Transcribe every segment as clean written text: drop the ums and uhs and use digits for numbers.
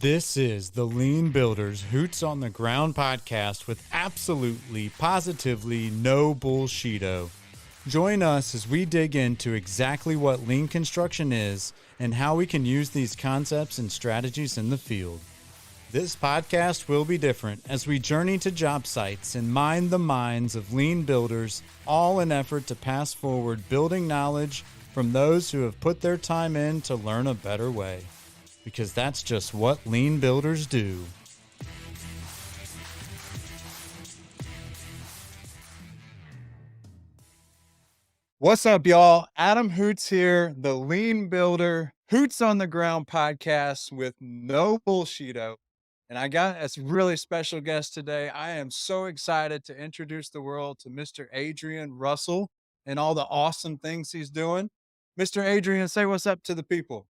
This is the Lean Builders Hoots on the Ground podcast with absolutely, positively no bullshito. Join us as we dig into exactly what lean construction is and how we can use these concepts and strategies in the field. This podcast will be different as we journey to job sites and mine the minds of lean builders, all in effort to pass forward building knowledge from those who have put their time in to learn a better way. Because that's just what lean builders do. What's up, y'all? Adam Hoots here, the Lean Builder Hoots on the Ground podcast with no bullshito. And I got a really special guest today. I am so excited to introduce the world to Mr. Adrian Russell and all the awesome things he's doing. Mr. Adrian, say what's up to the people.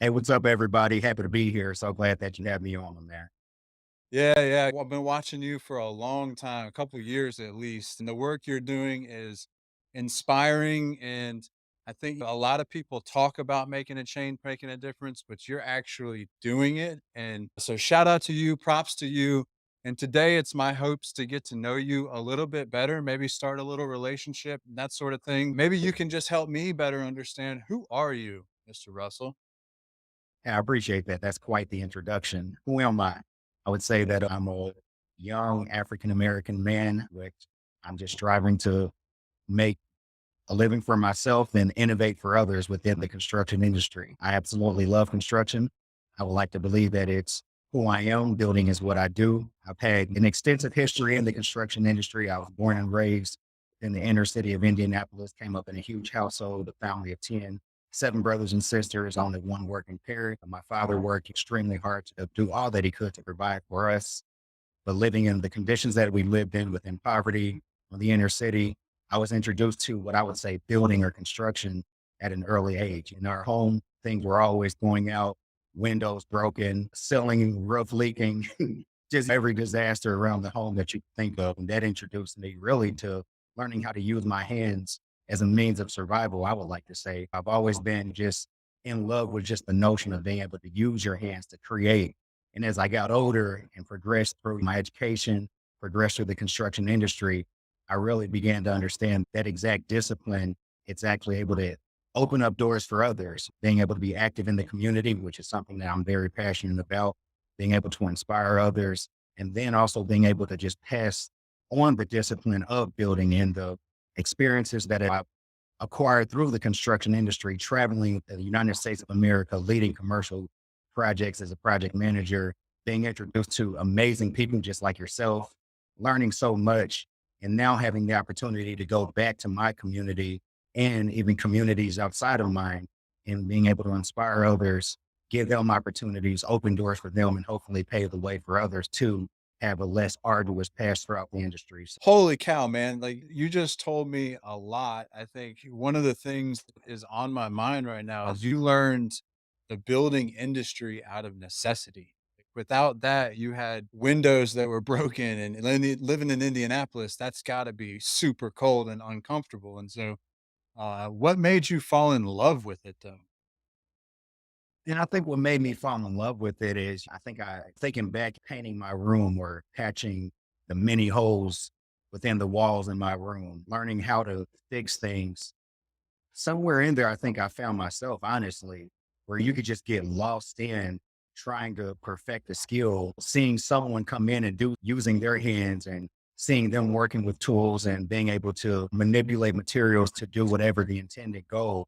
Hey, what's up, everybody? Happy to be here. So glad that you have me on there. Yeah. I've been watching you for a long time, a couple years at least, and the work you're doing is inspiring. And I think a lot of people talk about making a change, making a difference, but you're actually doing it. And so, shout out to you, props to you. And today, it's my hopes to get to know you a little bit better, maybe start a little relationship, that sort of thing. Maybe you can just help me better understand who are you, Mr. Russell? Yeah, I appreciate that. That's quite the introduction. Who am I? I would say that I'm a young African American man, which I'm just striving to make a living for myself and innovate for others within the construction industry. I absolutely love construction. I would like to believe that it's who I am. Building is what I do. I've had an extensive history in the construction industry. I was born and raised in the inner city of Indianapolis, came up in a huge household, a family of 10, 7 brothers and sisters, only one working parent. My father worked extremely hard to do all that he could to provide for us. But living in the conditions that we lived in within poverty in the inner city, I was introduced to what I would say building or construction at an early age. In our home, things were always going out, windows broken, ceiling, roof leaking, just every disaster around the home that you could think of. And that introduced me really to learning how to use my hands as a means of survival, I would like to say. I've always been just in love with just the notion of being able to use your hands to create. And as I got older and progressed through my education, progressed through the construction industry, I really began to understand that exact discipline. It's actually able to open up doors for others, being able to be active in the community, which is something that I'm very passionate about, being able to inspire others, and then also being able to just pass on the discipline of building and the experiences that I've acquired through the construction industry, traveling the United States of America, leading commercial projects as a project manager, being introduced to amazing people just like yourself, learning so much, and now having the opportunity to go back to my community and even communities outside of mine and being able to inspire others, give them opportunities, open doors for them, and hopefully pave the way for others to have a less arduous path throughout the industries. Holy cow, man. Like you just told me a lot. I think one of the things that is on my mind right now is you learned the building industry out of necessity. Like, without that, you had windows that were broken and living in Indianapolis, that's got to be super cold and uncomfortable. And so, what made you fall in love with it though? And I think what made me fall in love with it is thinking back, painting my room or patching the many holes within the walls in my room, learning how to fix things. Somewhere in there, I think I found myself, honestly, where you could just get lost in trying to perfect a skill, seeing someone come in and do using their hands and seeing them working with tools and being able to manipulate materials to do whatever the intended goal.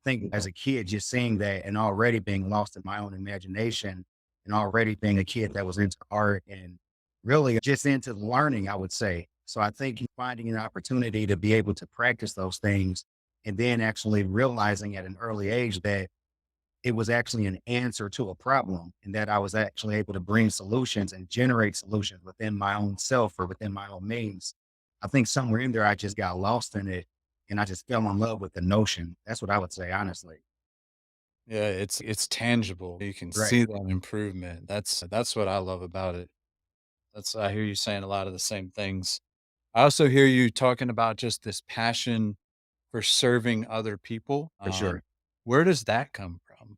Think as a kid, just seeing that and already being lost in my own imagination and already being a kid that was into art and really just into learning, I would say. So I think finding an opportunity to be able to practice those things and then actually realizing at an early age that it was actually an answer to a problem and that I was actually able to bring solutions and generate solutions within my own self or within my own means. I think somewhere in there, I just got lost in it and I just fell in love with the notion. That's what I would say, honestly. Yeah, it's tangible. You can Right. see that improvement. That's what I love about it. That's I hear you saying a lot of the same things. I also hear you talking about just this passion for serving other people. For sure. Where does that come from?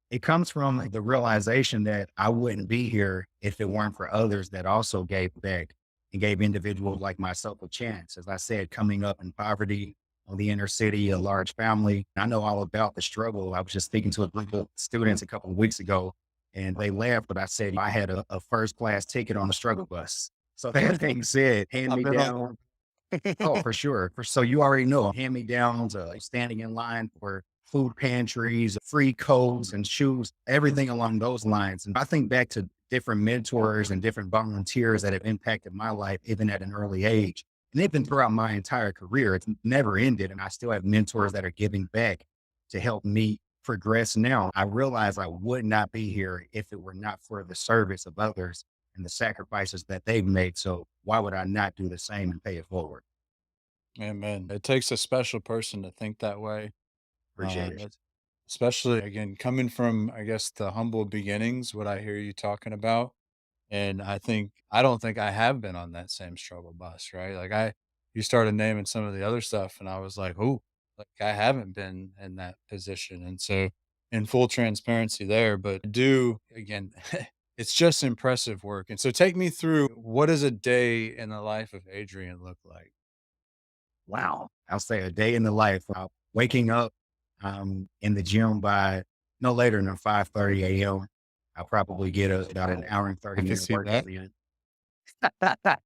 It comes from the realization that I wouldn't be here if it weren't for others that also gave back and gave individuals like myself a chance. As I said, coming up in poverty on the inner city, a large family, I know all about the struggle. I was just speaking to a group of students a couple of weeks ago and they laughed, but I said I had a first class ticket on the struggle bus. So that being said, hand I've me been on. down. Oh, for sure. So you already know hand-me-downs, standing in line for food pantries, free coats and shoes, everything along those lines. And I think back to different mentors and different volunteers that have impacted my life, even at an early age. And they've been throughout my entire career. It's never ended. And I still have mentors that are giving back to help me progress now. I realize I would not be here if it were not for the service of others and the sacrifices that they've made. So why would I not do the same and pay it forward? Amen. It takes a special person to think that way. Appreciate it. It's especially again coming from, I guess, the humble beginnings, what I hear you talking about. And I don't think I have been on that same struggle bus, right? You started naming some of the other stuff and I was like, "Oh, like I haven't been in that position." And so in full transparency there, but do again, it's just impressive work. And so take me through, what does a day in the life of Adrian look like? Wow. I'll say a day in the life. Waking up in the gym by no later than 5:30 a.m. I'll probably get about an hour and I 30 can minute see workout that. in. I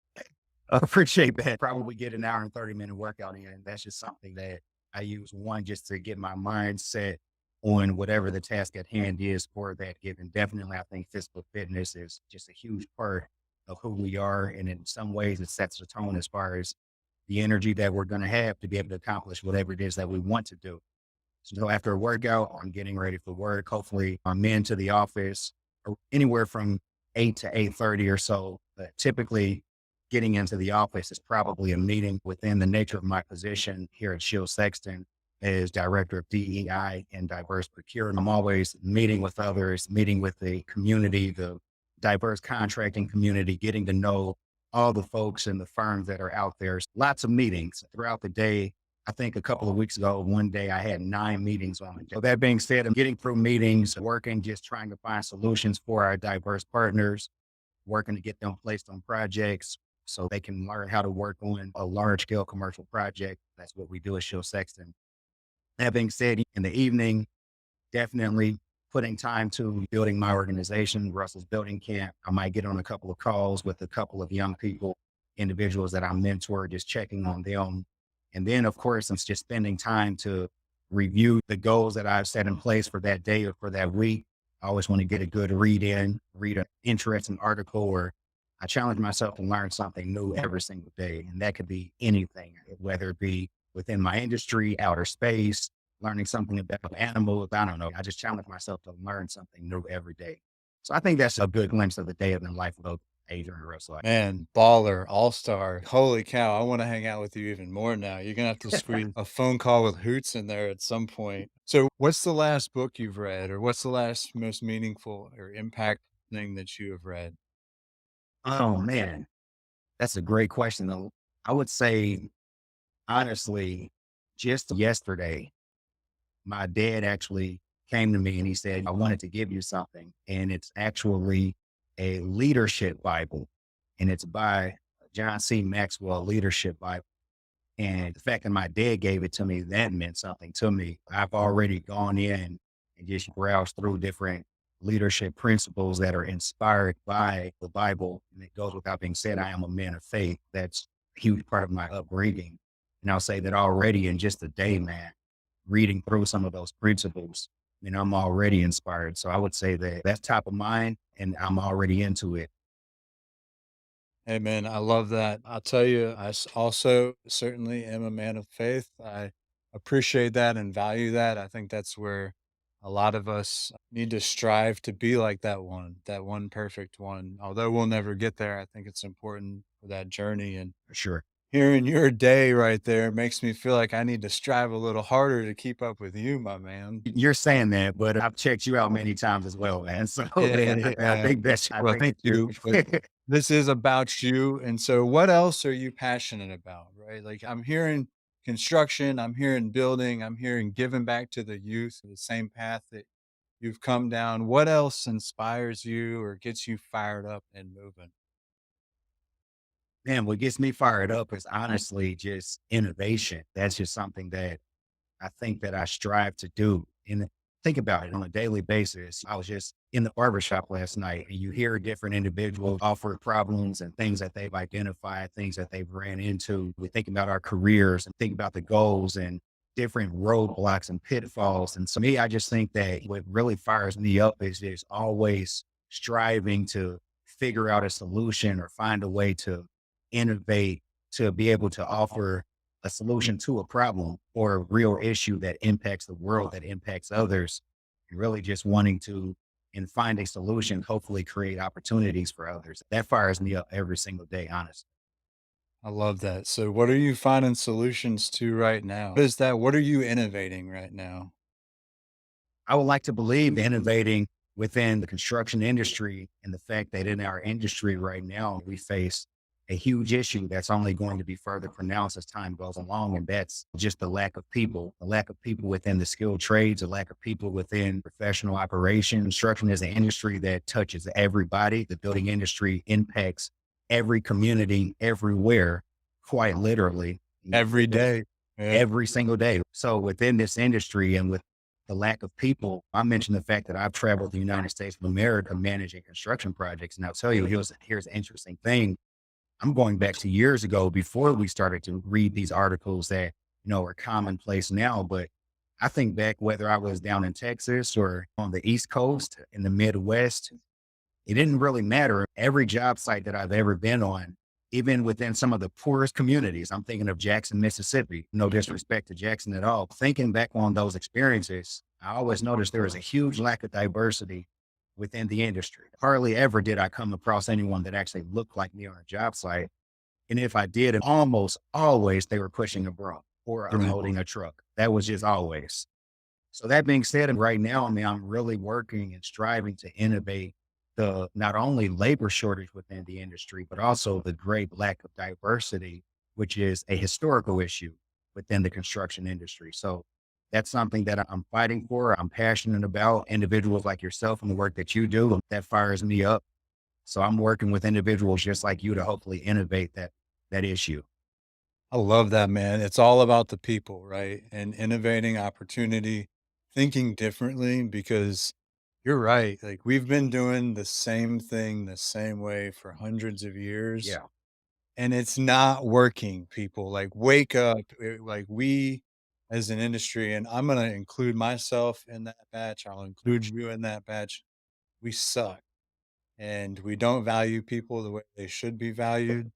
appreciate that. Probably get an hour and 30-minute workout in. That's just something that I use one just to get my mind set on whatever the task at hand is for that given. Definitely, I think physical fitness is just a huge part of who we are. And in some ways, it sets the tone as far as the energy that we're going to have to be able to accomplish whatever it is that we want to do. So after a workout, I'm getting ready for work. Hopefully, I'm into the office anywhere from 8 to 8:30 or so. But typically, getting into the office is probably a meeting within the nature of my position here at Shield Sexton as director of DEI and diverse procurement. I'm always meeting with others, meeting with the community, the diverse contracting community, getting to know all the folks and the firms that are out there. Lots of meetings throughout the day. I think a couple of weeks ago, one day I had 9 meetings on it. So that being said, I'm getting through meetings, working, just trying to find solutions for our diverse partners, working to get them placed on projects so they can learn how to work on a large scale commercial project. That's what we do at Shield Sexton. That being said, in the evening, definitely putting time to building my organization, Russell's Building Camp. I might get on a couple of calls with a couple of young people, individuals that I mentor, just checking on them. And then, of course, I'm just spending time to review the goals that I've set in place for that day or for that week. I always want to get a good read in, read an interesting article, or I challenge myself to learn something new every single day. And that could be anything, whether it be within my industry, outer space, learning something about animals. I don't know. I just challenge myself to learn something new every day. So I think that's a good glimpse of the day of the life of Adrian Russell. Man, baller, all-star. Holy cow, I wanna hang out with you even more now. You're gonna have to squeeze a phone call with Hoots in there at some point. So, what's the last book you've read, or what's the last most meaningful or impact thing that you have read? Oh man, that's a great question. Though. I would say honestly, just yesterday, my dad actually came to me and he said, I wanted to give you something. And it's actually a leadership Bible. And it's by John C. Maxwell Leadership Bible. And the fact that my dad gave it to me, that meant something to me. I've already gone in and just browsed through different leadership principles that are inspired by the Bible. And it goes without being said, I am a man of faith. That's a huge part of my upbringing. And I'll say that already in just a day, man, reading through some of those principles, I'm already inspired. So I would say that that's top of mind and I'm already into it. Hey, man, I love that. I'll tell you, also certainly am a man of faith. I appreciate that and value that. I think that's where a lot of us need to strive to be like that one perfect one. Although we'll never get there, I think it's important for that journey. And For sure. hearing your day right there makes me feel like I need to strive a little harder to keep up with you, my man. You're saying that, but I've checked you out many times as well, man. So Yeah, I yeah. think that's, I Well, think thank you. But this is about you. And so what else are you passionate about, right? Like I'm hearing construction, I'm hearing building, I'm hearing giving back to the youth, the same path that you've come down, what else inspires you or gets you fired up and moving? Man, what gets me fired up is honestly just innovation. That's just something that I think that I strive to do. And think about it on a daily basis. I was just in the barbershop last night and you hear different individuals offer problems and things that they've identified, things that they've ran into. We think about our careers and think about the goals and different roadblocks and pitfalls. And so me, I just think that what really fires me up is just always striving to figure out a solution or find a way to innovate, to be able to offer a solution to a problem or a real issue that impacts the world, that impacts others, and really just wanting to and find a solution, hopefully create opportunities for others. That fires me up every single day, honestly. I love that. So what are you finding solutions to right now? What is that? What are you innovating right now? I would like to believe innovating within the construction industry and the fact that in our industry right now, we face a huge issue that's only going to be further pronounced as time goes along. And that's just the lack of people within the skilled trades, the lack of people within professional operations. Construction is an industry that touches everybody. The building industry impacts every community everywhere, quite literally. Every day. Yeah. Every single day. So within this industry and with the lack of people, I mentioned the fact that I've traveled the United States of America managing construction projects. And I'll tell you, here's an interesting thing. I'm going back to years ago before we started to read these articles that, are commonplace now. But I think back whether I was down in Texas or on the East Coast in the Midwest, it didn't really matter. Every job site that I've ever been on, even within some of the poorest communities, I'm thinking of Jackson, Mississippi, no disrespect to Jackson at all. Thinking back on those experiences, I always noticed there was a huge lack of diversity within the industry. Hardly ever did I come across anyone that actually looked like me on a job site. And if I did, almost always they were pushing a broom or Right. unloading a truck. That was just always. So that being said, and right now, I mean, I'm really working and striving to innovate the not only labor shortage within the industry, but also the great lack of diversity, which is a historical issue within the construction industry. So that's something that I'm fighting for. I'm passionate about individuals like yourself and the work that you do. That fires me up. So I'm working with individuals just like you to hopefully innovate that issue. I love that, man. It's all about the people, right? And innovating opportunity, thinking differently because you're right. Like we've been doing the same thing the same way for hundreds of years Yeah. and it's not working, people. Like wake up. Like we as an industry, and I'm going to include myself in that batch. I'll include you in that batch. We suck and we don't value people the way they should be valued.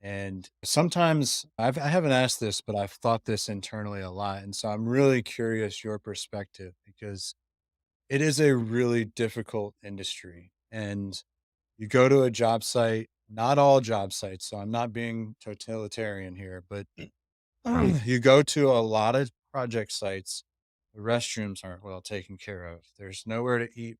And sometimes I haven't asked this, but I've thought this internally a lot. And so I'm really curious your perspective because it is a really difficult industry. And you go to a job site, not all job sites. So I'm not being totalitarian here, but you go to a lot of project sites. The restrooms aren't well taken care of. There's nowhere to eat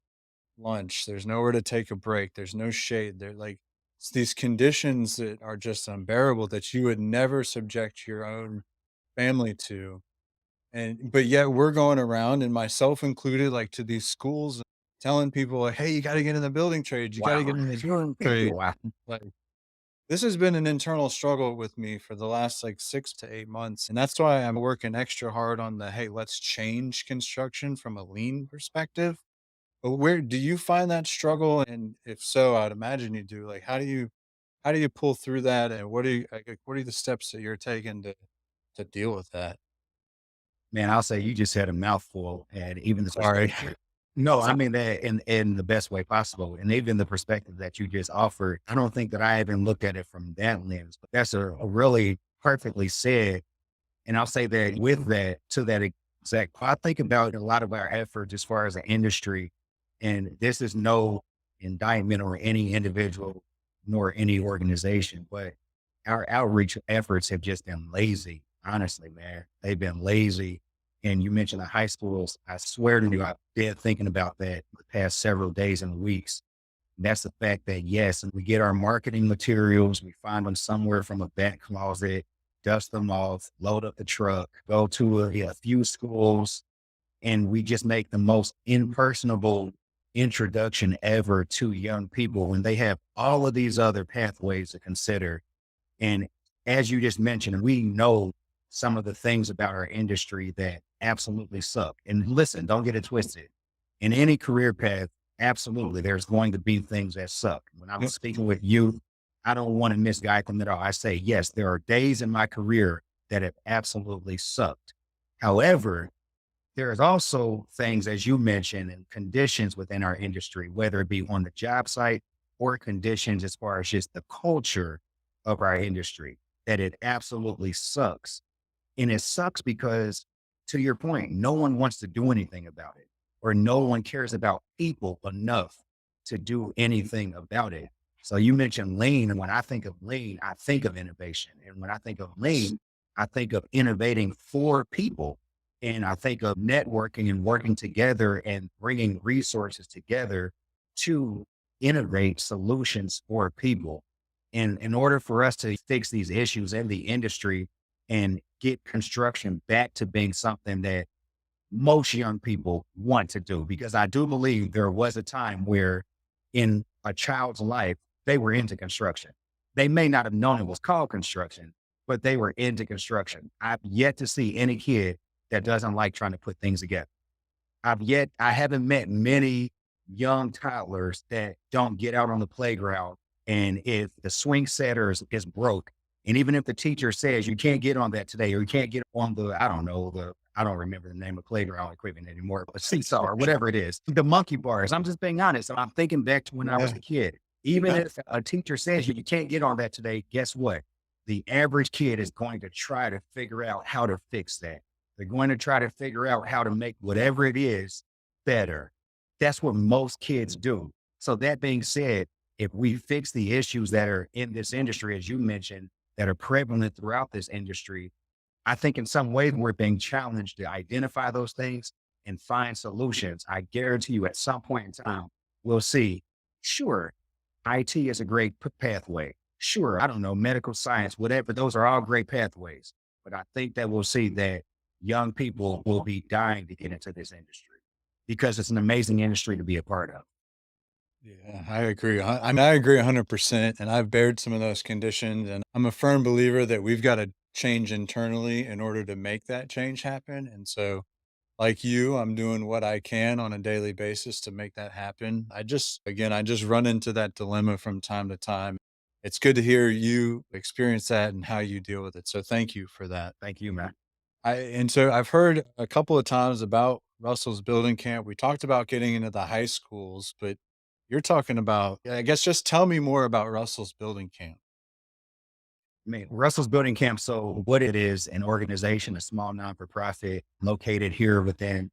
lunch. There's nowhere to take a break. There's no shade. They're like it's these conditions that are just unbearable that you would never subject your own family to. And but yet we're going around and myself included, like to these schools telling people like, hey, you got to get in the building trade. You got to Wow. get in the building trade. Wow. Like this has been an internal struggle with me for the last like 6 to 8 months. And that's why I'm working extra hard on the hey, let's change construction from a lean perspective but where do you find that struggle? And if so, I'd imagine you do. Like, how do you pull through that? And what are you like, what are the steps that you're taking to deal with that? Man, I'll say you just said a mouthful and even the Sorry. perspective. No, I mean that in the best way possible. And even the perspective that you just offered, I don't think that I even looked at it from that lens, but that's a really perfectly said. And I'll say that with that, to that exact, I think about a lot of our efforts as far as the industry, and this is no indictment or any individual nor any organization, but our outreach efforts have just been lazy. Honestly, man, they've been lazy. And you mentioned the high schools. I swear to you, I've been thinking about that the past several days and weeks. That's the fact that yes, we get our marketing materials, we find them somewhere from a back closet, dust them off, load up the truck, go to a few schools, and we just make the most impersonable introduction ever to young people when they have all of these other pathways to consider. And as you just mentioned, we know some of the things about our industry that absolutely suck. And listen, don't get it twisted. In any career path, absolutely, there's going to be things that suck. When I'm Yep. speaking with you, I don't want to misguide them at all. I say, yes, there are days in my career that have absolutely sucked. However, there's also things, as you mentioned, and conditions within our industry, whether it be on the job site or conditions as far as just the culture of our industry, that it absolutely sucks. And it sucks because, to your point, no one wants to do anything about it, or no one cares about people enough to do anything about it. So you mentioned lean. And when I think of lean, I think of innovation. And when I think of lean, I think of innovating for people. And I think of networking and working together and bringing resources together to innovate solutions for people. And in order for us to fix these issues in the industry and get construction back to being something that most young people want to do, because I do believe there was a time where in a child's life, they were into construction. They may not have known it was called construction, but they were into construction. I've yet to see any kid that doesn't like trying to put things together. I haven't met many young toddlers that don't get out on the playground. And if the swing setter is broke, and even if the teacher says you can't get on that today, or you can't get on I don't know, I don't remember the name of playground equipment anymore, but seesaw or whatever it is, the monkey bars. I'm just being honest. I'm thinking back to when I was Yeah. a kid. Even if a teacher says you can't get on that today, guess what? The average kid is going to try to figure out how to fix that. They're going to try to figure out how to make whatever it is better. That's what most kids do. So that being said, if we fix the issues that are in this industry, as you mentioned, that are prevalent throughout this industry, I think in some ways we're being challenged to identify those things and find solutions. I guarantee you at some point in time, we'll see, sure, IT is a great pathway. Sure, I don't know, medical science, whatever, those are all great pathways. But I think that we'll see that young people will be dying to get into this industry because it's an amazing industry to be a part of. Yeah, I agree. I agree 100%. And I've bared some of those conditions. And I'm a firm believer that we've got to change internally in order to make that change happen. And so, like you, I'm doing what I can on a daily basis to make that happen. I just run into that dilemma from time to time. It's good to hear you experience that and how you deal with it. So, thank you for that. Thank you, man. And so I've heard a couple of times about Russell's building camp. We talked about getting into the high schools, but you're talking about, yeah, I guess just tell me more about Russell's building camp. I mean, Russell's Building Camp. So, what it is, an organization, a small non for profit located here within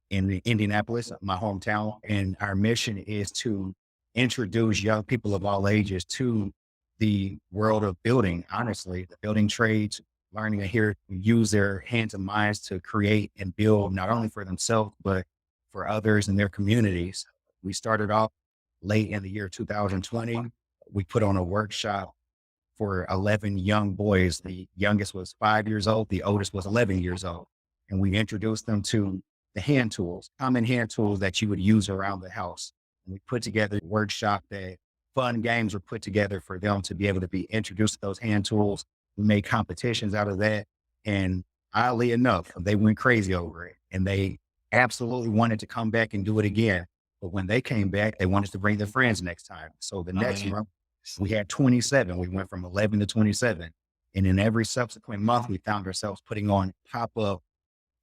Indianapolis, my hometown. And our mission is to introduce young people of all ages to the world of building, honestly, the building trades, learning to use their hands and minds to create and build not only for themselves, but for others in their communities. We started off late in the year 2020. We put on a workshop for 11 young boys. The youngest was 5 years old. The oldest was 11 years old. And we introduced them to the hand tools, common hand tools that you would use around the house. And we put together a workshop that fun games were put together for them to be able to be introduced to those hand tools. We made competitions out of that. And oddly enough, they went crazy over it and they absolutely wanted to come back and do it again. But when they came back, they wanted to bring their friends next time. So the next month, we had 27. We went from 11 to 27. And in every subsequent month, we found ourselves putting on pop-up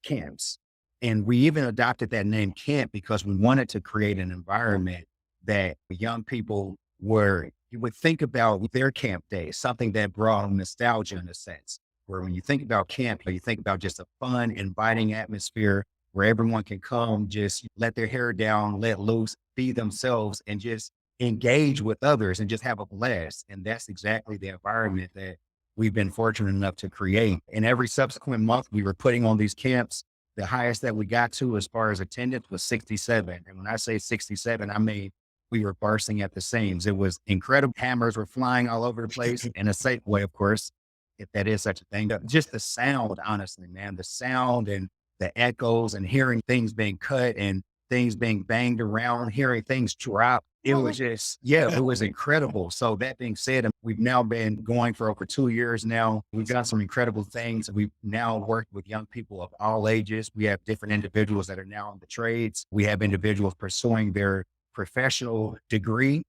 camps. And we even adopted that name camp because we wanted to create an environment that young people you would think about their camp days, something that brought nostalgia in a sense, where when you think about camp, you think about just a fun, inviting atmosphere where everyone can come, just let their hair down, let loose, be themselves, and just engage with others and just have a blast. And that's exactly the environment that we've been fortunate enough to create. And every subsequent month, we were putting on these camps. The highest that we got to as far as attendance was 67. And when I say 67, I mean, we were bursting at the seams. It was incredible. Hammers were flying all over the place in a safe way, of course, if that is such a thing. But just the sound, honestly, man, the sound and the echoes and hearing things being cut and things being banged around, hearing things drop. It was just, yeah, it was incredible. So that being said, we've now been going for over 2 years now. We've done some incredible things. We've now worked with young people of all ages. We have different individuals that are now in the trades. We have individuals pursuing their professional degree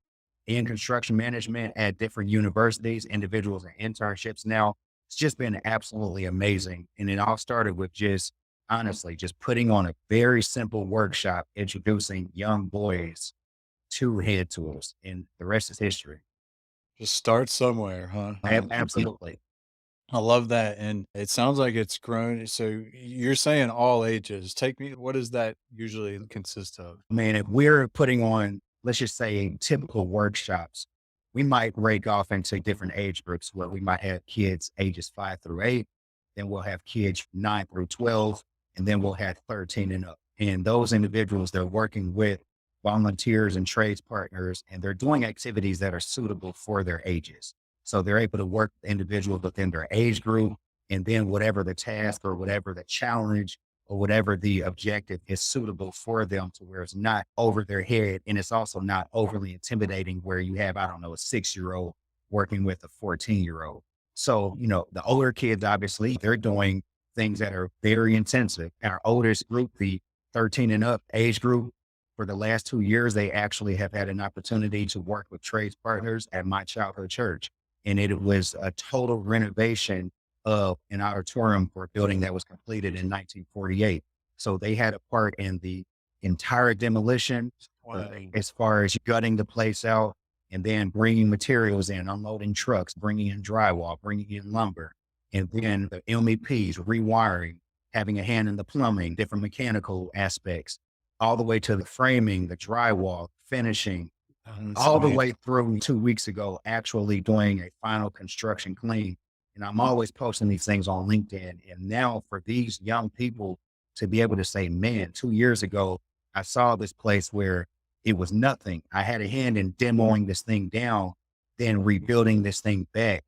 in construction management at different universities, individuals in internships now. It's just been absolutely amazing. And it all started with just honestly, just putting on a very simple workshop, introducing young boys to head tools, and the rest is history. Just start somewhere, huh? Absolutely. I love that, and it sounds like it's grown. So you're saying all ages. Take me. What does that usually consist of? Man, if we're putting on, let's just say typical workshops, we might break off into different age groups where we might have kids ages 5 through 8, then we'll have kids 9 through 12, and then we'll have 13 and up. And those individuals, they're working with volunteers and trades partners, and they're doing activities that are suitable for their ages. So they're able to work with individuals within their age group, and then whatever the task or whatever the challenge or whatever the objective is suitable for them to where it's not over their head. And it's also not overly intimidating where you have, I don't know, a 6-year-old working with a 14-year-old. So, the older kids, obviously, they're doing things that are very intensive. Our oldest group, the 13 and up age group, for the last 2 years, they actually have had an opportunity to work with trades partners at my childhood church. And it was a total renovation of an auditorium for a building that was completed in 1948. So they had a part in the entire demolition, Wow. as far as gutting the place out and then bringing materials in, unloading trucks, bringing in drywall, bringing in lumber, and then the MEPs, rewiring, having a hand in the plumbing, different mechanical aspects, all the way to the framing, the drywall, finishing, That's all the amazing. way through 2 weeks ago, actually doing a final construction clean. And I'm always posting these things on LinkedIn. And now for these young people to be able to say, man, 2 years ago, I saw this place where it was nothing. I had a hand in demoing this thing down, then rebuilding this thing back.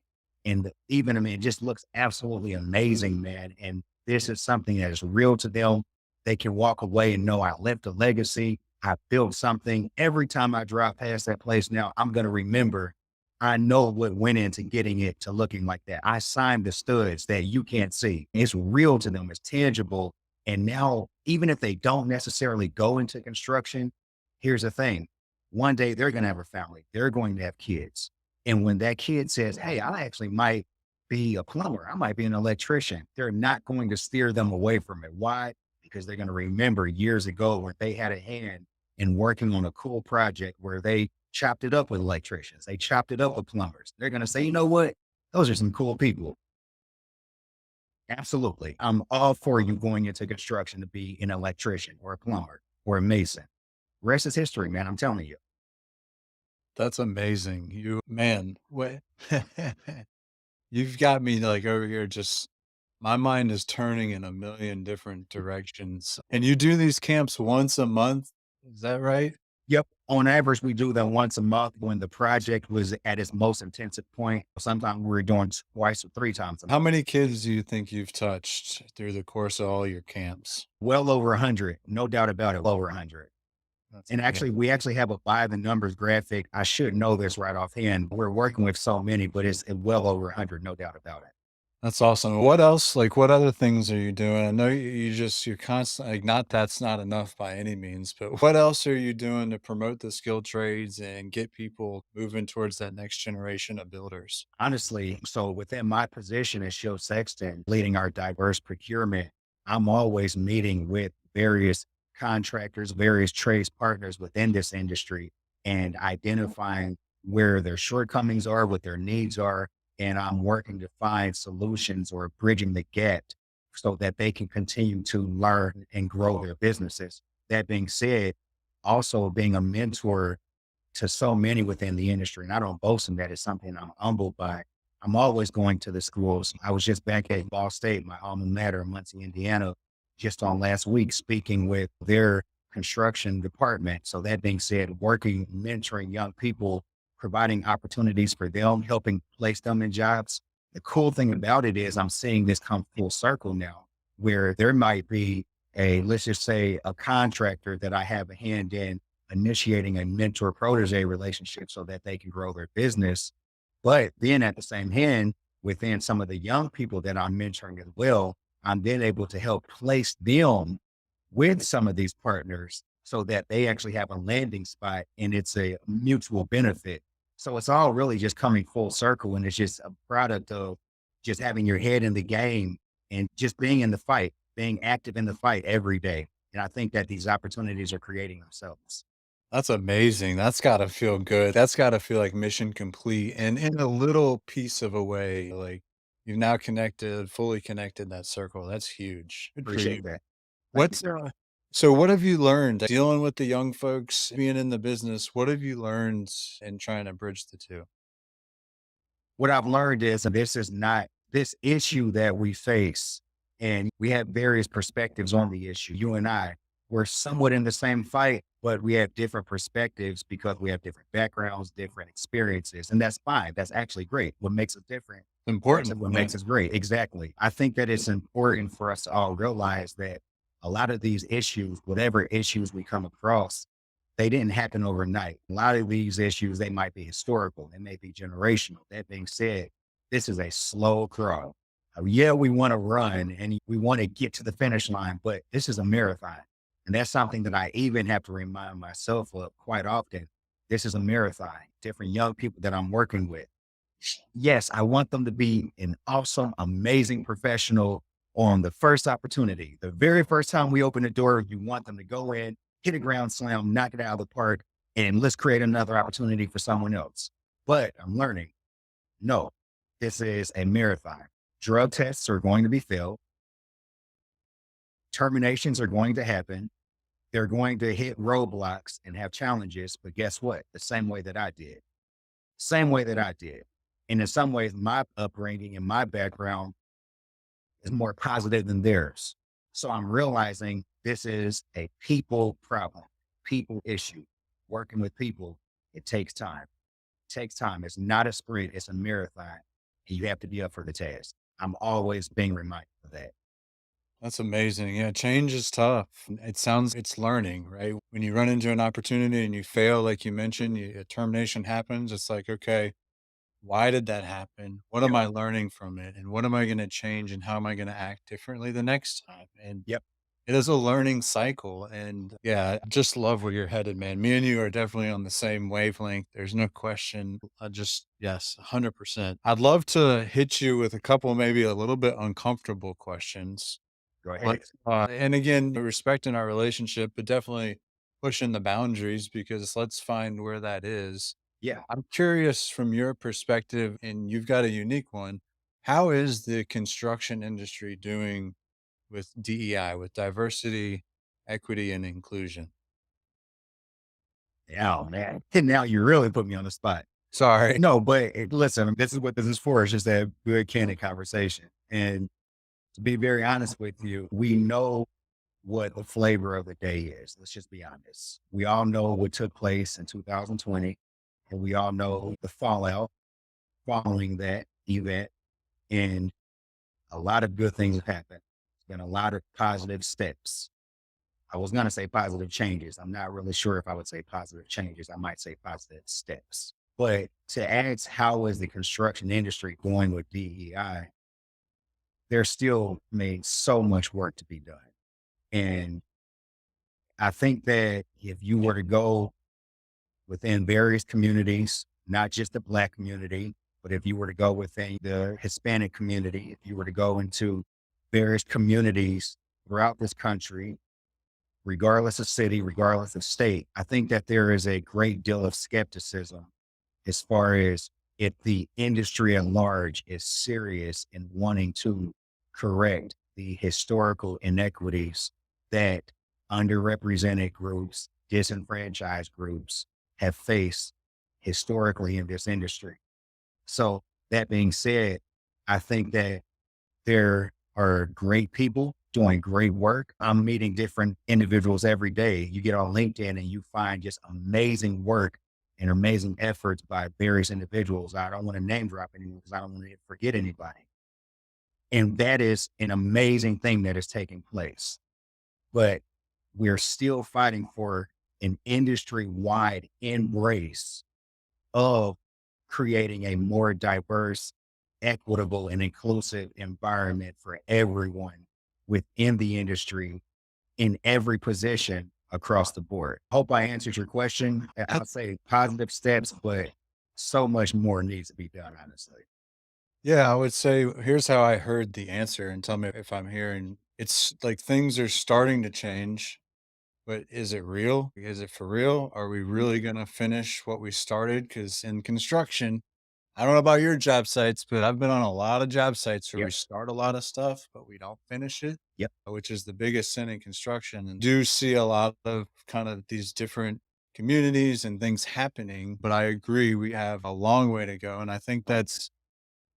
And even, I mean, it just looks absolutely amazing, man. And this is something that is real to them. They can walk away and know I left a legacy. I built something. Every time I drive past that place now, I'm going to remember, I know what went into getting it to looking like that. I signed the studs that you can't see. It's real to them. It's tangible. And now, even if they don't necessarily go into construction, here's the thing. One day they're going to have a family. They're going to have kids. And when that kid says, hey, I actually might be a plumber, I might be an electrician, they're not going to steer them away from it. Why? Because they're going to remember years ago where they had a hand in working on a cool project where they chopped it up with electricians. They chopped it up with plumbers. They're going to say, you know what? Those are some cool people. Absolutely. I'm all for you going into construction to be an electrician or a plumber or a mason. Rest is history, man. I'm telling you. That's amazing. Man, what you've got me like over here just my mind is turning in a million different directions. And you do these camps once a month? Is that right? Yep. On average, we do them once a month when the project was at its most intensive point. Sometimes we were doing twice or 3 times a How month. many kids do you think you've touched through the course of all your camps? Well over 100. No doubt about it. Over 100. That's And amazing. actually, we actually have a by the numbers graphic. I should know this right offhand. We're working with so many, but it's well over 100, no doubt about it. That's awesome. What else? Like, what other things are you doing? I know you're constant, like, not that's not enough by any means, but what else are you doing to promote the skilled trades and get people moving towards that next generation of builders? Honestly, so within my position as show sexton, leading our diverse procurement, I'm always meeting with various contractors, various trades partners within this industry and identifying where their shortcomings are, what their needs are. And I'm working to find solutions or bridging the gap so that they can continue to learn and grow their businesses. That being said, also being a mentor to so many within the industry. And I don't boast in that. It's something I'm humbled by. I'm always going to the schools. I was just back at Ball State, my alma mater, Muncie, Indiana, just on last week, speaking with their construction department. So that being said, working, mentoring young people, providing opportunities for them, helping place them in jobs. The cool thing about it is I'm seeing this come full circle now, where there might be let's just say a contractor that I have a hand in initiating a mentor protege relationship so that they can grow their business. But then at the same hand, within some of the young people that I'm mentoring as well, I'm then able to help place them with some of these partners so that they actually have a landing spot and it's a mutual benefit. So it's all really just coming full circle, and it's just a product of just having your head in the game and just being in the fight, being active in the fight every day. And I think that these opportunities are creating themselves. That's amazing. That's gotta feel good. That's gotta feel like mission complete and in a little piece of a way, like, you've now fully connected that circle. That's huge. Good for you. Appreciate that. Thank you, What's, sir. so what have you learned dealing with the young folks, being in the business? What have you learned in trying to bridge the 2? What I've learned is this is not this issue that we face, and we have various perspectives on the issue. You and I, we're somewhat in the same fight, but we have different perspectives because we have different backgrounds, different experiences, and that's fine. That's actually great. What makes us different Important. versus what Yeah. makes us great. Exactly. I think that it's important for us to all realize that a lot of these issues, whatever issues we come across, they didn't happen overnight. A lot of these issues, they might be historical, they may be generational. That being said, this is a slow crawl. Yeah, we want to run and we want to get to the finish line, but this is a marathon. And that's something that I even have to remind myself of quite often. This is a marathon. Different young people that I'm working with, yes, I want them to be an awesome, amazing professional on the first opportunity. The very first time we open the door, you want them to go in, hit a ground slam, knock it out of the park, and let's create another opportunity for someone else. But I'm learning, no, this is a marathon. Drug tests are going to be failed. Terminations are going to happen. They're going to hit roadblocks and have challenges. But guess what? The same way that I did. Same way that I did. And in some ways, my upbringing and my background is more positive than theirs. So I'm realizing this is a people problem, people issue. Working with people, it takes time. It takes time. It's not a sprint, it's a marathon. And you have to be up for the task. I'm always being reminded of that. That's amazing. Yeah, change is tough. It sounds it's learning, right? When you run into an opportunity and you fail, like you mentioned, a termination happens. It's like, okay, why did that happen? What am Yep. I learning from it? And what am I going to change? And how am I going to act differently the next time? And Yep. it is a learning cycle. And yeah, I just love where you're headed, man. Me and you are definitely on the same wavelength. There's no question. Yes, 100%. I'd love to hit you with a couple, maybe a little bit uncomfortable questions. Go ahead. Like, and again, respecting our relationship, but definitely pushing the boundaries because let's find where that is. Yeah. I'm curious from your perspective, and you've got a unique one. How is the construction industry doing with DEI, with diversity, equity, and inclusion? Oh, man. And now you really put me on the spot. Sorry. No, but listen, this is what this is for. It's just a good, candid conversation. And to be very honest with you, we know what the flavor of the day is. Let's just be honest. We all know what took place in 2020, and we all know the fallout following that event. And a lot of good things have happened. There's been a lot of positive steps. I was going to say positive changes. I'm not really sure if I would say positive changes. I might say positive steps. But to ask how is the construction industry going with DEI, there's still made so much work to be done. And I think that if you were to go within various communities, not just the Black community, but if you were to go within the Hispanic community, if you were to go into various communities throughout this country, regardless of city, regardless of state, I think that there is a great deal of skepticism as far as if the industry at large is serious in wanting to correct the historical inequities that underrepresented groups, disenfranchised groups have faced historically in this industry. So that being said, I think that there are great people doing great work. I'm meeting different individuals every day. You get on LinkedIn and you find just amazing work and amazing efforts by various individuals. I don't want to name drop anyone because I don't want to forget anybody. And that is an amazing thing that is taking place. but we're still fighting for an industry wide embrace of creating a more diverse, equitable, and inclusive environment for everyone within the industry in every position across the board. Hope I answered your question. I'll say positive steps, but so much more needs to be done, honestly. Yeah, I would say here's how I heard the answer and tell me if I'm hearing it's like things are starting to change, but is it real? Is it for real? Are we really going to finish what we started? Because in construction, I don't know about your job sites, but I've been on a lot of job sites where we Yep. start a lot of stuff, but we don't finish it, Yep. which is the biggest sin in construction. And do see a lot of kind of these different communities and things happening. But I agree, we have a long way to go. And I think that's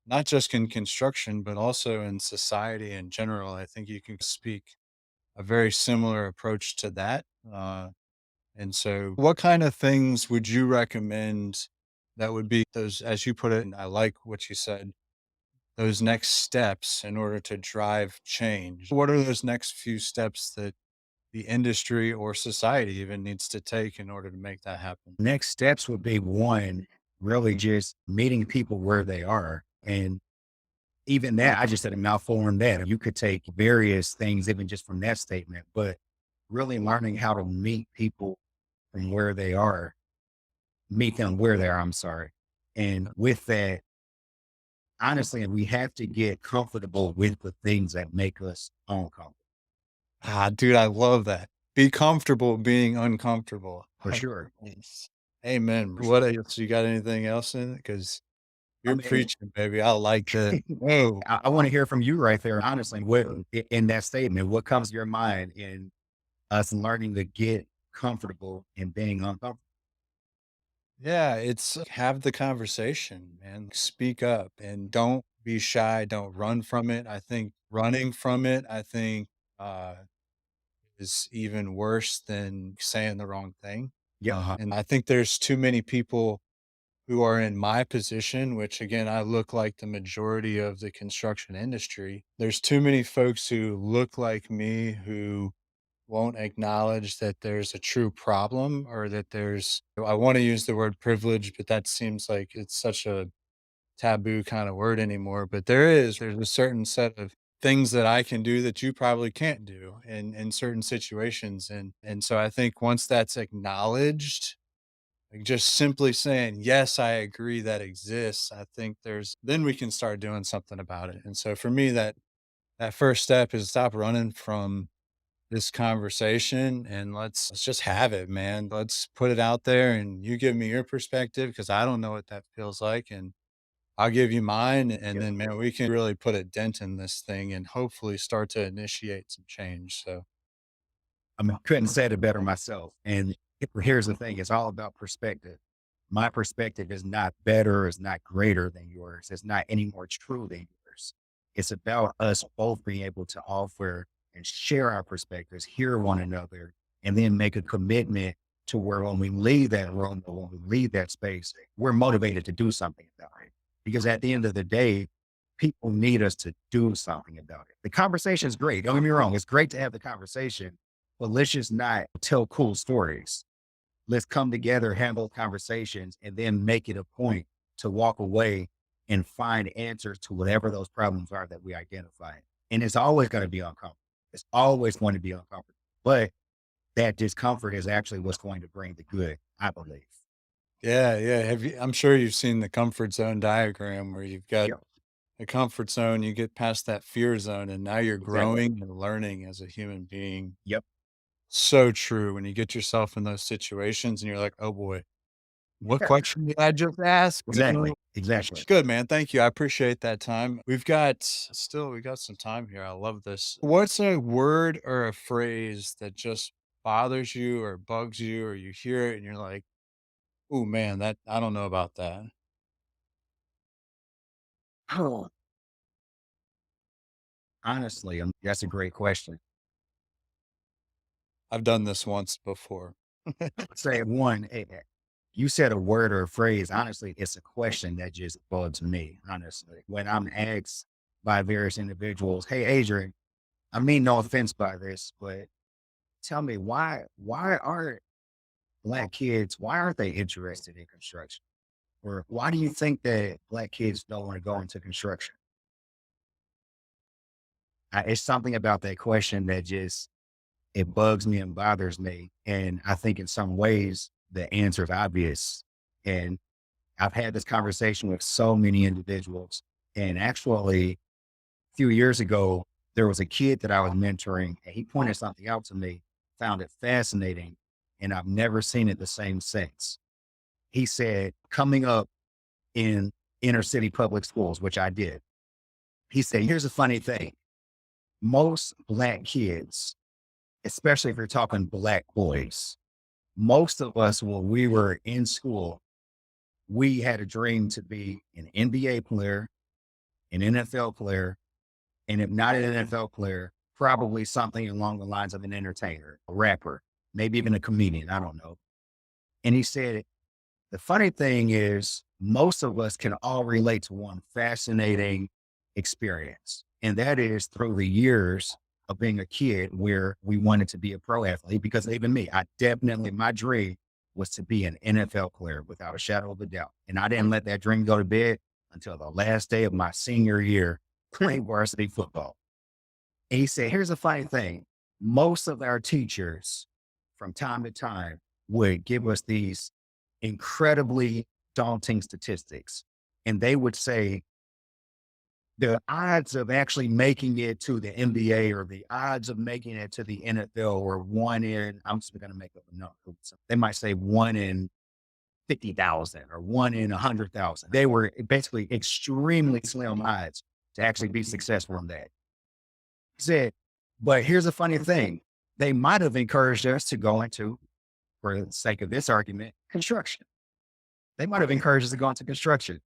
not just in construction, but also in society in general. I think you can speak a very similar approach to that. And so, what kind of things would you recommend that would be those, as you put it, and I like what you said, those next steps in order to drive change? What are those next few steps that the industry or society even needs to take in order to make that happen? Next steps would be one, really just meeting people where they are. And even that, I just said a mouthful on that. You could take various things, even just from that statement, but really learning how to meet people from where they are, meet them where they are. I'm sorry. And with that, honestly, we have to get comfortable with the things that make us uncomfortable Ah, dude, I love that. Be comfortable being uncomfortable. for sure. Yes. Amen. For What sure. else? You got anything else in it? Because I you're mean, preaching, baby. I like that. Whoa. I want to hear from you right there. Honestly, what in that statement, what comes to your mind in us learning to get comfortable and being uncomfortable? Yeah, it's have the conversation, man. Speak up and don't be shy. Don't run from it. I think running from it, uh, is even worse than saying the wrong thing. Yep. And I think there's too many people who are in my position, which again, I look like the majority of the construction industry. There's too many folks who look like me who won't acknowledge that there's a true problem or that there's, I want to use the word privilege, but that seems like it's such a taboo kind of word anymore. But there's a certain set of things that I can do that you probably can't do in certain situations. And so I think once that's acknowledged, like just simply saying, yes, I agree that exists, I think then we can start doing something about it. And so for me, that first step is stop running from this conversation and let's just have it, man. Let's put it out there and you give me your perspective because I don't know what that feels like. And I'll give you mine. And Yep. then, man, we can really put a dent in this thing and hopefully start to initiate some change. So, I mean, couldn't say it better myself. And here's the thing, it's all about perspective. My perspective is not better, is not greater than yours. It's not any more true than yours. It's about us both being able to offer and share our perspectives, hear one another, and then make a commitment to where when we leave that room or when we leave that space, we're motivated to do something about it. Because at the end of the day, people need us to do something about it. The conversation is great. Don't get me wrong. It's great to have the conversation, but let's just not tell cool stories. Let's come together, handle conversations, and then make it a point to walk away and find answers to whatever those problems are that we identify. And it's always going to be uncomfortable. It's always going to be uncomfortable. But that discomfort is actually what's going to bring the good, I believe. yeah, yeah. I'm sure you've seen the comfort zone diagram where you've got Yep. the comfort zone, you get past that fear zone, and now you're Exactly. growing and learning as a human being. Yep. So true. When you get yourself in those situations and you're like, oh boy, what Yeah. question did I just ask? Exactly. Exactly. Good, man. Thank you. I appreciate that time. We got some time here. I love this. What's a word or a phrase that just bothers you or bugs you or you hear it and you're like, oh man, that I don't know about that. Oh, honestly, that's a great question. I've done this once before. Say one, you said a word or a phrase. Honestly, it's a question that just bugs me. Honestly, when I'm asked by various individuals, "Hey, Adrian, I mean no offense by this, but Tell me why aren't black kids, why aren't they interested in construction? Or why do you think that black kids don't want to go into construction? It's something about that question that just it bugs me and bothers me. And I think in some ways the answer is obvious. And I've had this conversation with so many individuals. And actually, a few years ago, there was a kid that I was mentoring, and he pointed something out to me, found it fascinating, and I've never seen it the same since. He said, coming up in inner city public schools, which I did, he said, here's a funny thing. Most black kids, especially if you're talking black boys, most of us, when we were in school, we had a dream to be an NBA player, an NFL player, and if not an NFL player, probably something along the lines of an entertainer, a rapper, maybe even a comedian. I don't know. And he said, the funny thing is, most of us can all relate to one fascinating experience. And that is through the years of being a kid where we wanted to be a pro athlete. Because even me, I definitely, my dream was to be an NFL player without a shadow of a doubt. And I didn't let that dream go to bed until the last day of my senior year playing varsity football. And he said, here's a funny thing. Most of our teachers from time to time would give us these incredibly daunting statistics. And they would say the odds of actually making it to the NBA or the odds of making it to the NFL were one in, I'm just going to make up a number. They might say one in 50,000 or one in 100,000. They were basically extremely slim odds to actually be successful in that. He said, but here's a funny thing. They might have encouraged us to go into, for the sake of this argument, construction. They might have encouraged us to go into construction.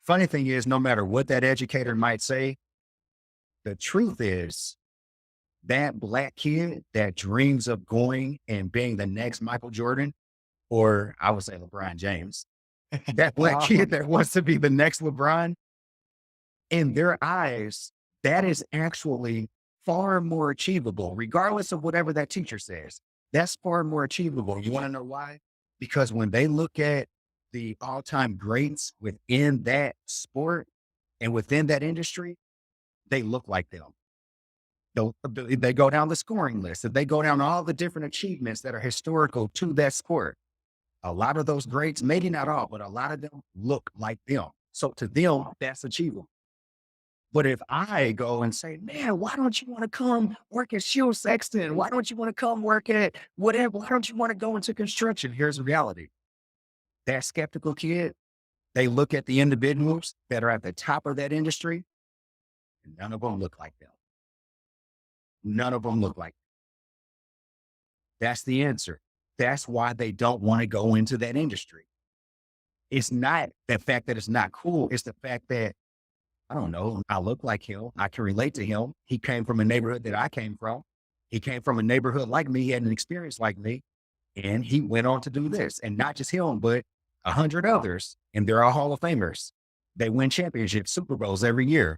Funny thing is, no matter what that educator might say, the truth is that black kid that dreams of going and being the next Michael Jordan, or I would say LeBron James, that black kid that wants to be the next LeBron, in their eyes, that is actually far more achievable, regardless of whatever that teacher says. That's far more achievable. You want to know why? Because when they look at the all-time greats within that sport and within that industry, they look like them. They go down the scoring list. If they go down all the different achievements that are historical to that sport, a lot of those greats, maybe not all, but a lot of them look like them. So to them, that's achievable. But if I go and say, man, why don't you want to come work at Shield Sexton? Why don't you want to come work at whatever? Why don't you want to go into construction? Here's the reality. That skeptical kid, they look at the individuals that are at the top of that industry, and none of them look like them. None of them look like them. That's the answer. That's why they don't want to go into that industry. It's not the fact that it's not cool. It's the fact that, I don't know, I look like him. I can relate to him. He came from a neighborhood that I came from. He came from a neighborhood like me. He had an experience like me. And he went on to do this. And not just him, but 100 others. And they're all Hall of Famers. They win championships, Super Bowls every year.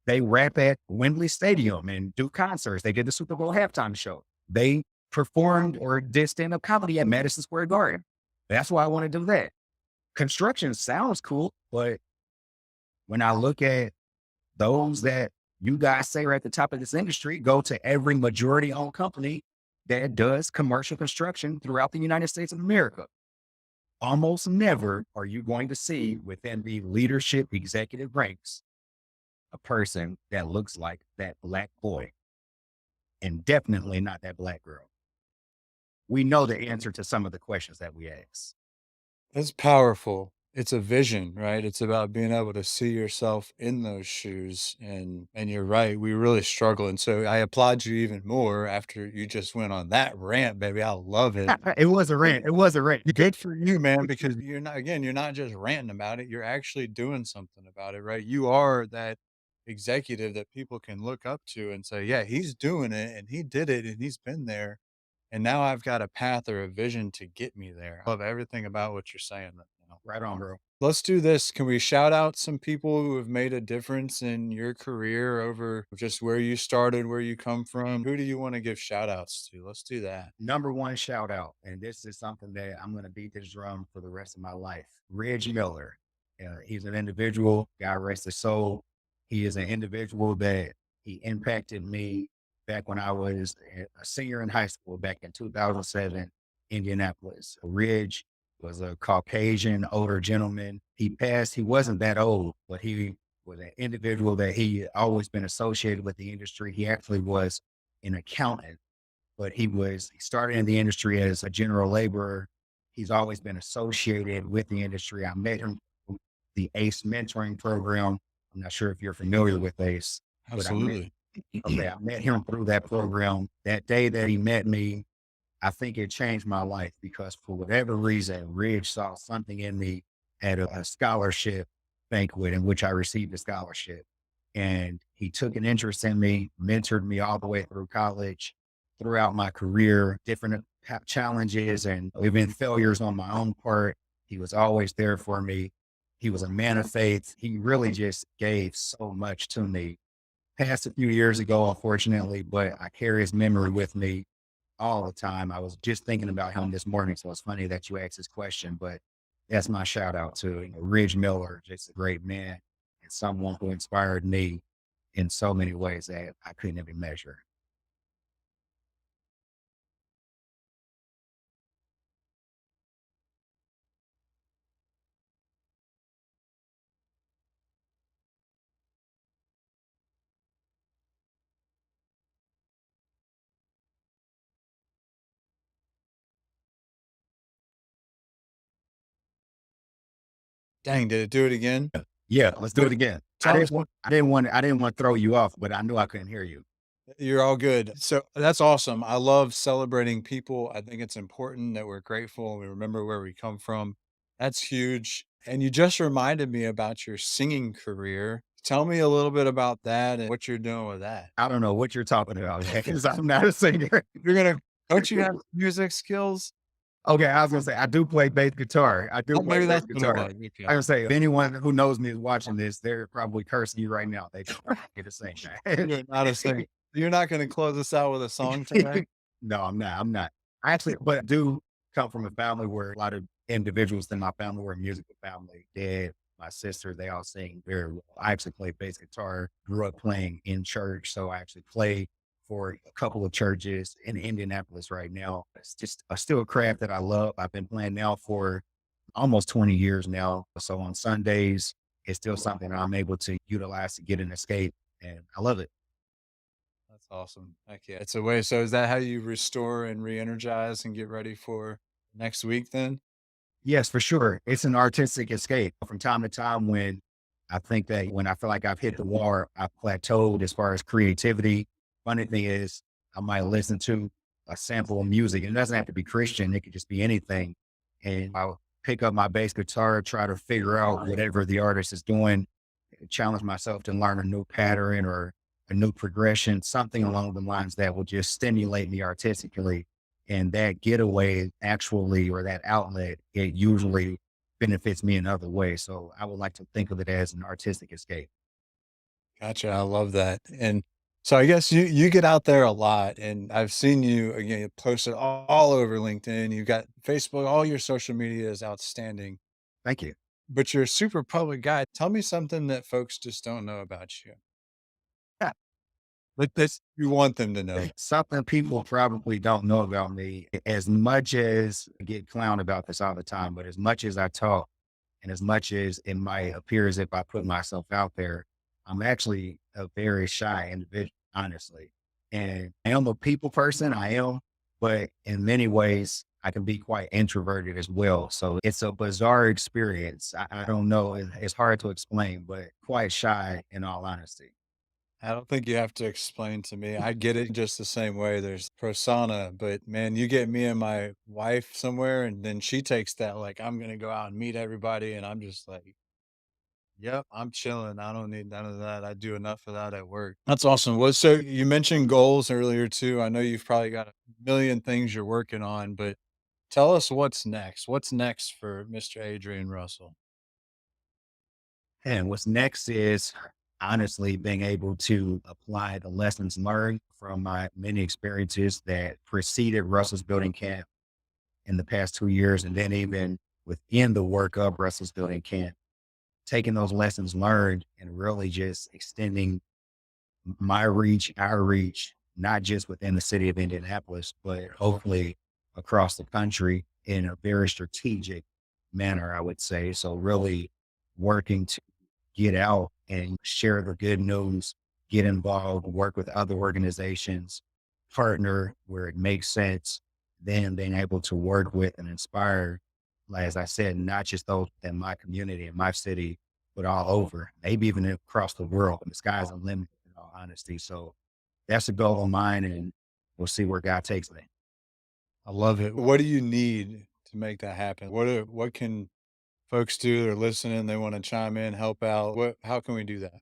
They rap at Wembley Stadium and do concerts. They did the Super Bowl halftime show. They performed or did stand-up comedy at Madison Square Garden. That's why I want to do that. Construction sounds cool, but when I look at those that you guys say are at the top of this industry, go to every majority owned company that does commercial construction throughout the United States of America. Almost never are you going to see within the leadership executive ranks a person that looks like that black boy, and definitely not that black girl. We know the answer to some of the questions that we ask. That's powerful. It's a vision, right? It's about being able to see yourself in those shoes, and you're right, we really struggle, and so I applaud you even more after you just went on that rant, baby. I love it. It was a rant. It was a rant. Good for you, man, because you're not, again, you're not just ranting about it, you're actually doing something about it, right? You are that executive that people can look up to and say, "Yeah, he's doing it and he did it and he's been there. And now I've got a path or a vision to get me there." I love everything about what you're saying. Right on, bro. Let's do this. Can we shout out some people who have made a difference in your career over just where you started, where you come from? Who do you want to give shout outs to? Let's do that. Number one shout out, and this is something that I'm going to beat this drum for the rest of my life. Ridge Miller. He's an individual, God rest his soul. He is an individual that he impacted me back when I was a senior in high school back in 2007, Indianapolis. Ridge was a Caucasian older gentleman. He passed, he wasn't that old, but he was an individual that he had always been associated with the industry. He actually was an accountant, but he started in the industry as a general laborer. He's always been associated with the industry. I met him through the ACE mentoring program. I'm not sure if you're familiar with ACE, but Absolutely. okay, I met him through that program. That day that he met me, I think it changed my life because for whatever reason, Ridge saw something in me at a scholarship banquet in which I received a scholarship. And he took an interest in me, mentored me all the way through college, throughout my career, different challenges and even failures on my own part. He was always there for me. He was a man of faith. He really just gave so much to me. Passed a few years ago, unfortunately, but I carry his memory with me all the time. I was just thinking about him this morning, so it's funny that you asked this question, but that's my shout out to Ridge Miller, just a great man and someone who inspired me in so many ways that I couldn't even measure. Dang, did it do it again? Yeah, let's do it again. Tell us. I didn't want to throw you off, but I knew I couldn't hear you. You're all good. So that's awesome. I love celebrating people. I think it's important that we're grateful and we remember where we come from. That's huge. And you just reminded me about your singing career. Tell me a little bit about that and what you're doing with that. I don't know what you're talking about because I'm not a singer. You're gonna don't you have music skills? Okay, I was gonna say I do play bass guitar. I do Oh, play maybe bass that's what it guitar. was. I Okay. would say if anyone who knows me is watching this, they're probably cursing you right now. They just get to sing. You're not a singer. You're not gonna close us out with a song today? No, I'm not. I'm not. I actually, but I do come from a family where a lot of individuals in my family were a musical family. Dad, my sister, they all sing very well. I actually play bass guitar, grew up playing in church. So I actually play for a couple of churches in Indianapolis right now. It's just still a craft that I love. I've been playing now for almost 20 years now. So on Sundays, it's still something I'm able to utilize to get an escape. And I love it. That's awesome. Heck yeah. It's a way. So is that how you restore and re-energize and get ready for next week then? Yes, for sure. It's an artistic escape from time to time when I think that when I feel like I've hit the wall, I've plateaued as far as creativity. Funny thing is, I might listen to a sample of music. It doesn't have to be Christian. It could just be anything. And I'll pick up my bass guitar, try to figure out whatever the artist is doing, challenge myself to learn a new pattern or a new progression, something along the lines that will just stimulate me artistically. And that getaway actually, or that outlet, it usually benefits me in other ways. So I would like to think of it as an artistic escape. Gotcha. I love that. And so I guess you get out there a lot, and I've seen you again you posted all over LinkedIn. You've got Facebook, all your social media is outstanding. Thank you. But you're a super public guy. Tell me something that folks just don't know about you. Yeah. Like this, you want them to know. Something people probably don't know about me, as much as I get clown about this all the time, but as much as I talk and as much as it might appear as if I put myself out there, I'm actually a very shy individual, honestly. And I am a people person, I am, but in many ways, I can be quite introverted as well. So it's a bizarre experience. I don't know. It's hard to explain, but quite shy in all honesty. I don't think you have to explain to me. I get it just the same way. There's persona, but man, you get me and my wife somewhere, and then she takes that like I'm gonna go out and meet everybody, and I'm just like, yep, I'm chilling. I don't need none of that. I do enough of that at work. That's awesome. Well, so you mentioned goals earlier too. I know you've probably got a million things you're working on, but Tell us what's next. What's next for Mr. Adrian Russell? And what's next is honestly being able to apply the lessons learned from my many experiences that preceded Russell's Building Camp in the past 2 years. And then even within the work of Russell's Building Camp, taking those lessons learned and really just extending my reach, our reach, not just within the city of Indianapolis, but hopefully across the country in a very strategic manner, I would say. So really working to get out and share the good news, get involved, work with other organizations, partner where it makes sense, then being able to work with and inspire, like, as I said, not just those in my community, in my city, but all over, maybe even across the world. The sky's the limit, in all honesty. So that's a goal of mine, and we'll see where God takes me. I love it. What do you need to make that happen? What can folks do? They're listening, they want to chime in, help out. How can we do that?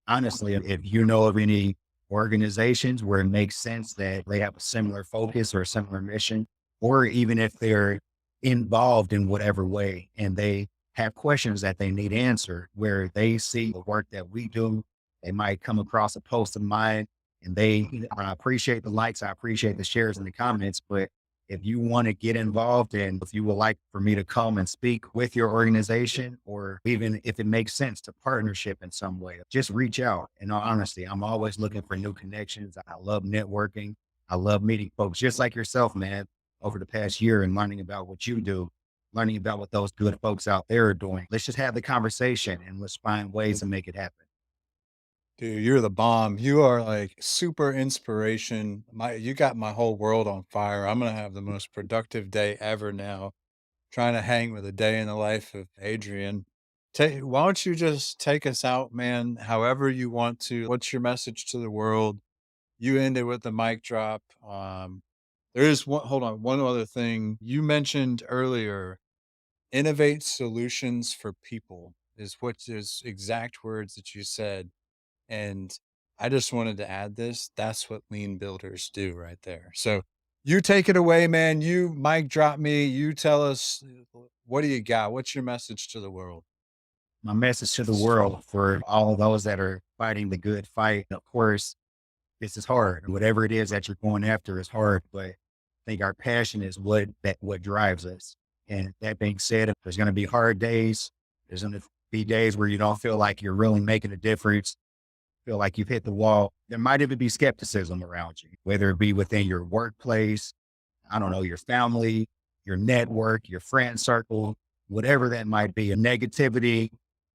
Honestly, if you know of any organizations where it makes sense that they have a similar focus or a similar mission, or even if they're involved in whatever way and they have questions that they need answered, where they see the work that we do, they might come across a post of mine and I appreciate the likes, I appreciate the shares and the comments, but if you want to get involved and if you would like for me to come and speak with your organization, or even if it makes sense to partnership in some way, just reach out. In all honesty, I'm always looking for new connections. I love networking. I love meeting folks just like yourself, man, over the past year and learning about what you do, learning about what those good folks out there are doing. Let's just have the conversation and let's find ways to make it happen. Dude, you're the bomb. You are like super inspiration. You got my whole world on fire. I'm gonna have the most productive day ever now, trying to hang with a day in the life of Adrian. Why don't you just take us out, man, however you want to? What's your message to the world? You ended with the mic drop. There is one, hold on, one other thing. You mentioned earlier, innovate solutions for people is what is exact words that you said. And I just wanted to add this. That's what lean builders do right there. So you take it away, man. You mic drop me. You tell us, what do you got? What's your message to the world? My message to the world for all of those that are fighting the good fight. Of course, this is hard. Whatever it is that you're going after is hard, but I think our passion is what drives us. And that being said, there's going to be hard days. There's going to be days where you don't feel like you're really making a difference, feel like you've hit the wall. There might even be skepticism around you, whether it be within your workplace, I don't know, your family, your network, your friend circle, whatever that might be, a negativity,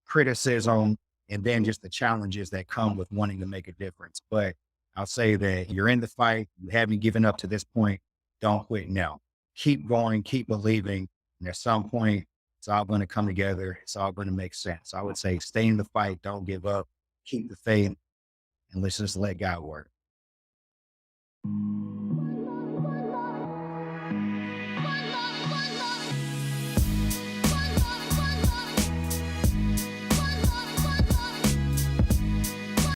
criticism, and then just the challenges that come with wanting to make a difference. But I'll say that you're in the fight, you haven't given up to this point. Don't quit now. Keep going, keep believing. And at some point, it's all going to come together. It's all going to make sense. I would say stay in the fight. Don't give up. Keep the faith and let's just let God work.